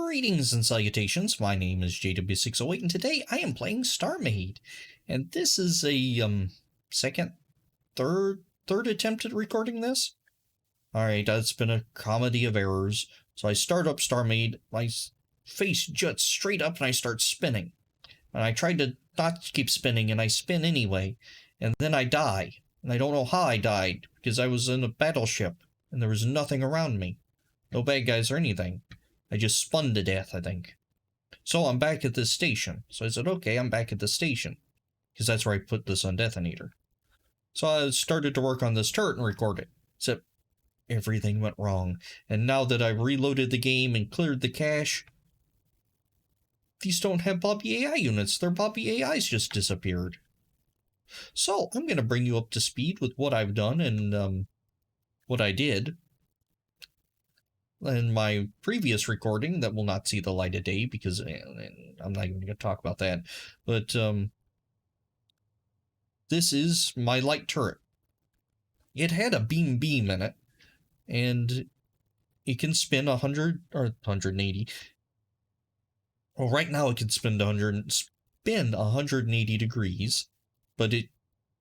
Greetings and salutations, my name is JW608 and today I am playing StarMade. And this is a third attempt at recording this. Alright, it's been a comedy of errors. So I start up StarMade, my face juts straight up and I start spinning. And I tried to not keep spinning and I spin anyway. And then I die. And I don't know how I died, because I was in a battleship and there was nothing around me. No bad guys or anything. I just spun to death, I think. So I'm back at this station. So I said, okay, I'm back at the station. Because that's where I put this on Detonator. So I started to work on this turret and record it. Except everything went wrong. And now that I've reloaded the game and cleared the cache, these don't have Bobby AI units. Their Bobby AIs just disappeared. So I'm going to bring you up to speed with what I've done and what I did. In my previous recording that will not see the light of day because I'm not even going to talk about that. But this is my light turret. It had a beam in it, and it can spin 100 or 180. Well, right now it can spin 180 degrees, but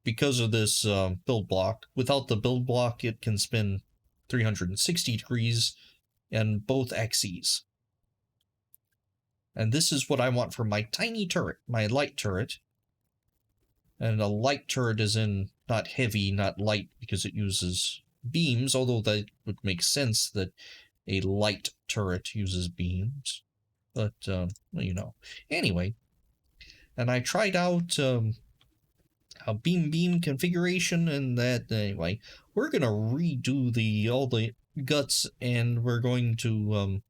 because of this build block, without the build block, it can spin 360 degrees. And both axes. And this is what I want for my tiny turret, my light turret. And a light turret is in not heavy, not light, because it uses beams, although that would make sense that a light turret uses beams. But, well, you know. Anyway, and I tried out a beam configuration and that, anyway. We're going to redo all the guts, and we're going to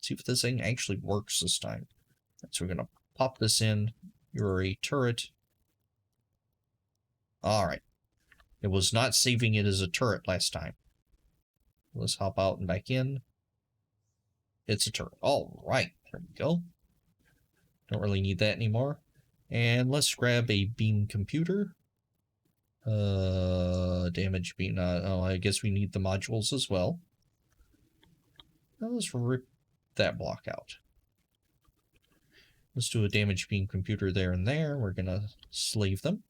see if this thing actually works this time. So we're going to pop this in. You're a turret. Alright. It was not saving it as a turret last time. Let's hop out and back in. It's a turret. Alright, there we go. Don't really need that anymore. And let's grab a beam computer. Damage beam. Oh, I guess we need the modules as well. Now let's rip that block out. Let's do a damage beam computer there and there. We're gonna slave them.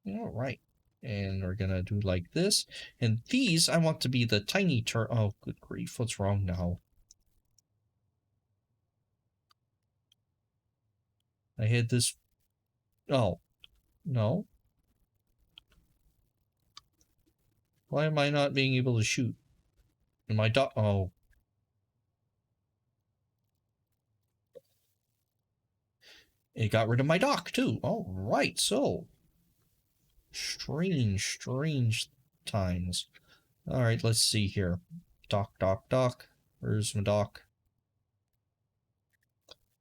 Alright. And we're gonna do like this. And these I want to be the tiny oh, good grief. What's wrong now? I had this. Oh. No. Why am I not being able to shoot? Am I oh. It got rid of my dock, too. All right, so. Strange times. All right, let's see here. Dock. Where's my dock?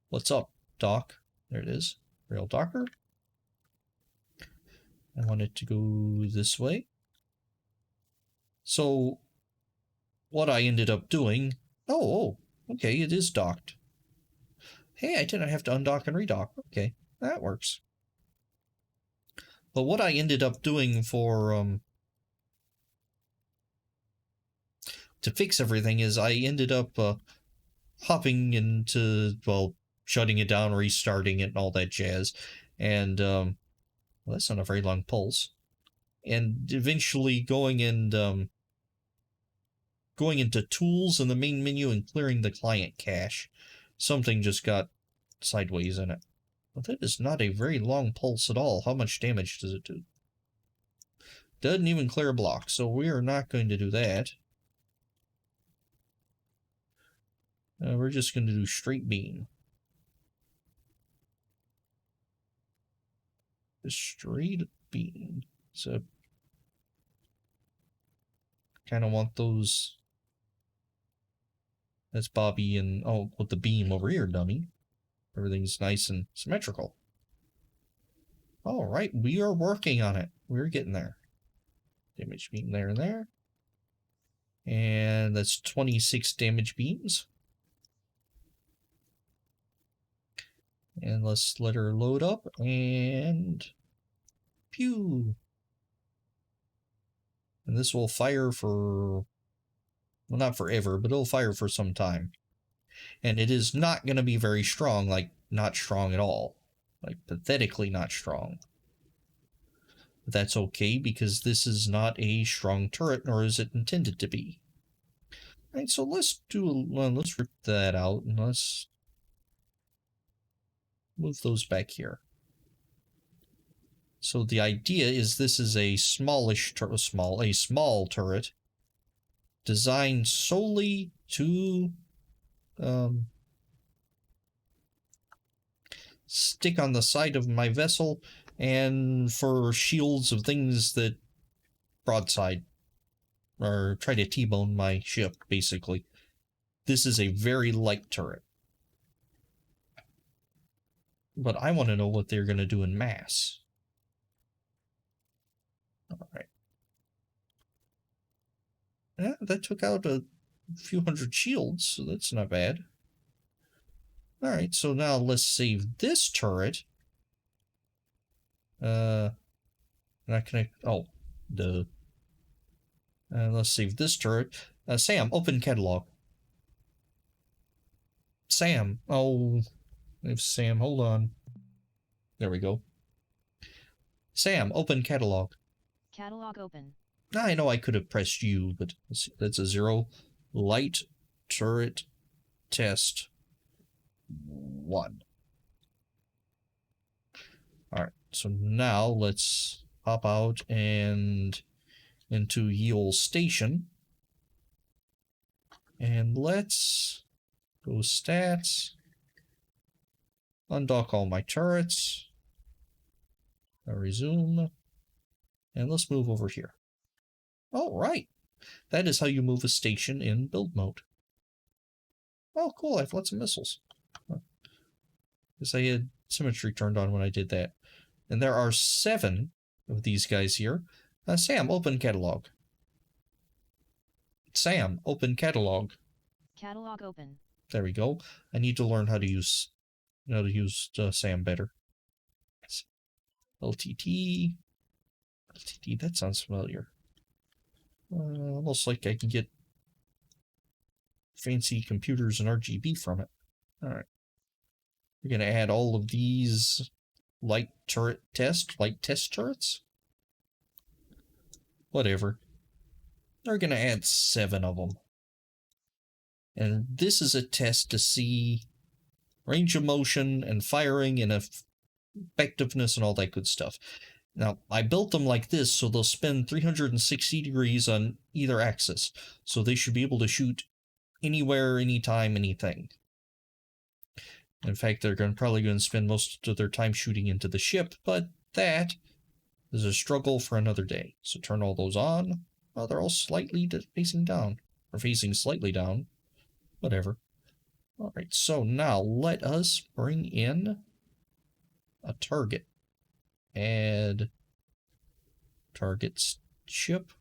What's up, dock? There it is. Real docker. I want it to go this way. So, what I ended up doing... Oh, okay, it is docked. Hey, I didn't have to undock and redock. Okay, that works. But what I ended up doing for... to fix everything is I ended up hopping into, well, shutting it down, restarting it, and all that jazz. And, well, that's not a very long pulse. And eventually going into tools in the main menu and clearing the client cache. Something just got sideways in it. Well, that is not a very long pulse at all. How much damage does it do? Doesn't even clear a block, so we are not going to do that. We're just going to do straight beam. Straight beam. So kind of want those. That's Bobby and with the beam over here, dummy. Everything's nice and symmetrical. All right, we are working on it. We're getting there. Damage beam there and there. And that's 26 damage beams. And let's let her load up and pew. And this will fire for Well, not forever, but it'll fire for some time. And it is not going to be very strong, like not strong at all. Like pathetically not strong. But that's okay because this is not a strong turret, nor is it intended to be. All right, so let's let's rip that out and let's move those back here. So the idea is this is a smallish a small turret designed solely to stick on the side of my vessel and for shields of things that broadside or try to T-bone my ship, basically. This is a very light turret. But I want to know what they're going to do in mass. Alright. Yeah, that took out a few hundred shields, so that's not bad. Alright, so now let's save this turret. Not connect. Oh, let's save this turret. Sam, open catalog. Sam. Oh, if Sam, hold on. There we go. Sam, open catalog. Catalog open. I know I could have pressed U, but that's a 0. Light turret test 1. Alright, so now let's hop out and into ye ol' station. And let's go stats. Undock all my turrets. I'll resume. And let's move over here. Alright. That is how you move a station in build mode. Oh, cool. I have lots of missiles. Because I had symmetry turned on when I did that. And there are 7 of these guys here. Sam, open catalog. Sam, open catalog. Catalog open. There we go. I need to learn how to use Sam better. LTT. LTT, that sounds familiar. Almost like I can get fancy computers and RGB from it. Alright. We're going to add all of these light test turrets? Whatever. They're going to add 7 of them. And this is a test to see range of motion and firing and effectiveness and all that good stuff. Now, I built them like this so they'll spin 360 degrees on either axis. So they should be able to shoot anywhere, anytime, anything. In fact, they're probably going to spend most of their time shooting into the ship, but that is a struggle for another day. So turn all those on. Well, they're all slightly facing down. Or facing slightly down. Whatever. Alright, so now let us bring in a target. Add target's ship.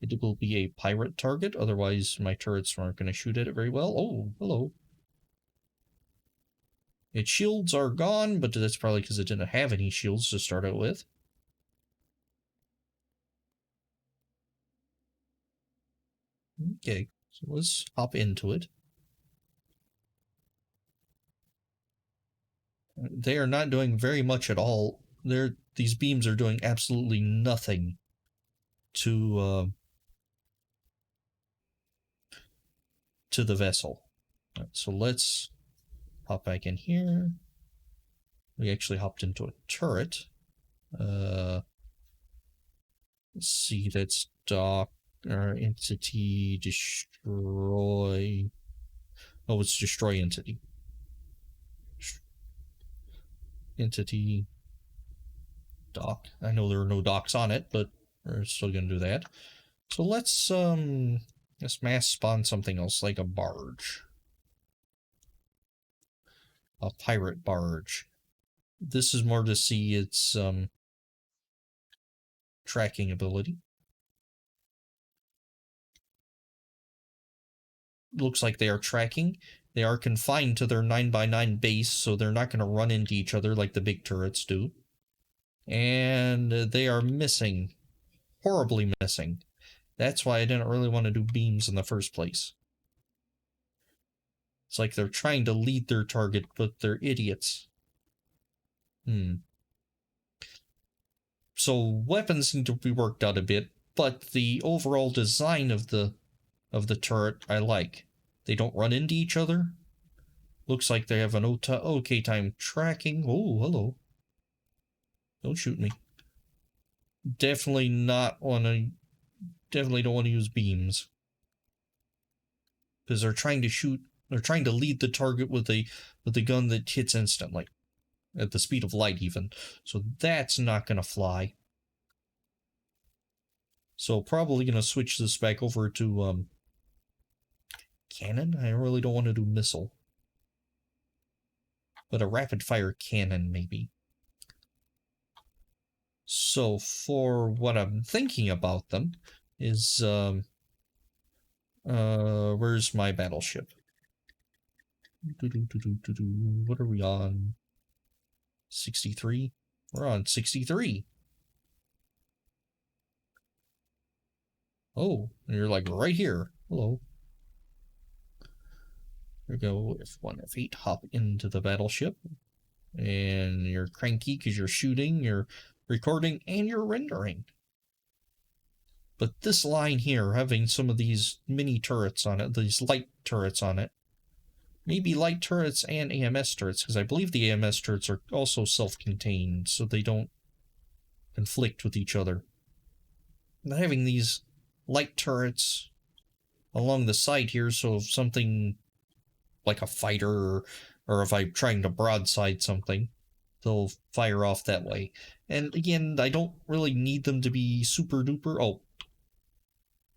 It will be a pirate target, otherwise my turrets aren't going to shoot at it very well. Oh, hello. Its shields are gone, but that's probably because it didn't have any shields to start out with. Okay, so let's hop into it. They are not doing very much at all. These beams are doing absolutely nothing to the vessel. Right, so let's hop back in here. We actually hopped into a turret. Let's see, that's dock, or entity, destroy. Oh, it's destroy entity. Entity, dock. I know there are no docks on it, but we're still gonna do that. So let's mass spawn something else, like a barge. A pirate barge. This is more to see its tracking ability. Looks like they are tracking. They are confined to their 9x9 base, so they're not going to run into each other like the big turrets do. And they are missing. Horribly missing. That's why I didn't really want to do beams in the first place. It's like they're trying to lead their target, but they're idiots. So weapons seem to be worked out a bit, but the overall design of the turret I like. They don't run into each other. Looks like they have an okay time tracking. Oh, hello. Don't shoot me. Definitely don't want to use beams. Because they're trying to lead the target with a gun that hits instantly. At the speed of light even. So that's not gonna fly. So probably gonna switch this back over to cannon. I really don't want to do missile. But a rapid fire cannon maybe. So for what I'm thinking about them is where's my battleship? What are we on? 63? We're on 63. Oh, you're like right here. Hello. Here we go. F1, F8, hop into the battleship. And you're cranky because you're shooting, you're recording, and you're rendering. But this line here, having some of these mini turrets on it, these light turrets on it, maybe light turrets and AMS turrets, because I believe the AMS turrets are also self-contained, so they don't conflict with each other. And having these light turrets along the side here, so if something like a fighter, or if I'm trying to broadside something, they'll fire off that way. And again, I don't really need them to be super duper. Oh,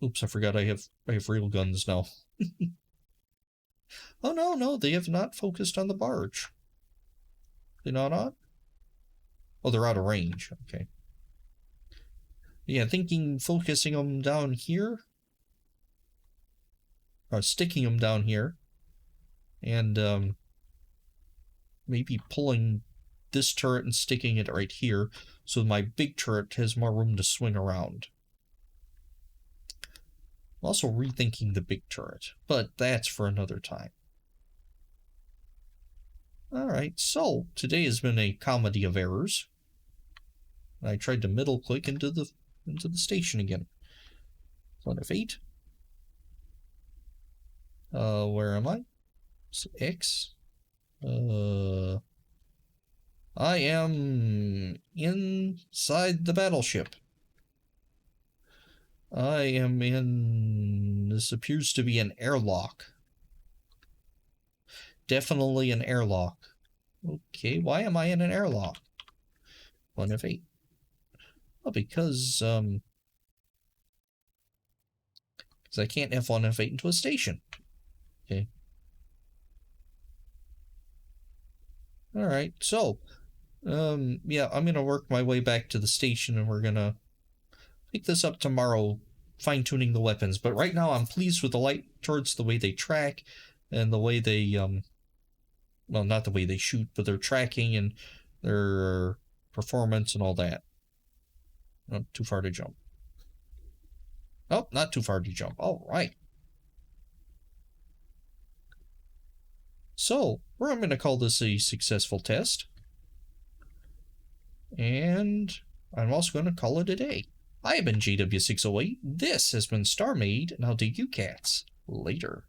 oops! I forgot I have real guns now. Oh no, they have not focused on the barge. They're not on? Oh, they're out of range. Okay. Yeah, thinking focusing them down here, or sticking them down here, and maybe pulling this turret and sticking it right here, so my big turret has more room to swing around. I'm also rethinking the big turret, but that's for another time. Alright, so today has been a comedy of errors. I tried to middle click into the station again. So F8. Where am I? So X. I am inside the battleship. I am in... This appears to be an airlock. Definitely an airlock. Okay, why am I in an airlock? 1F8. Well, because I can't F1, F8 into a station. Okay. Alright, so, yeah, I'm gonna work my way back to the station, and we're gonna pick this up tomorrow, fine-tuning the weapons. But right now, I'm pleased with the light turrets, the way they track, and the way they, well, not the way they shoot, but their tracking and their performance and all that. Not too far to jump. Oh, not too far to jump. All right. So, I'm going to call this a successful test. And I'm also going to call it a day. I have been JW608. This has been StarMade, and I'll do you cats later.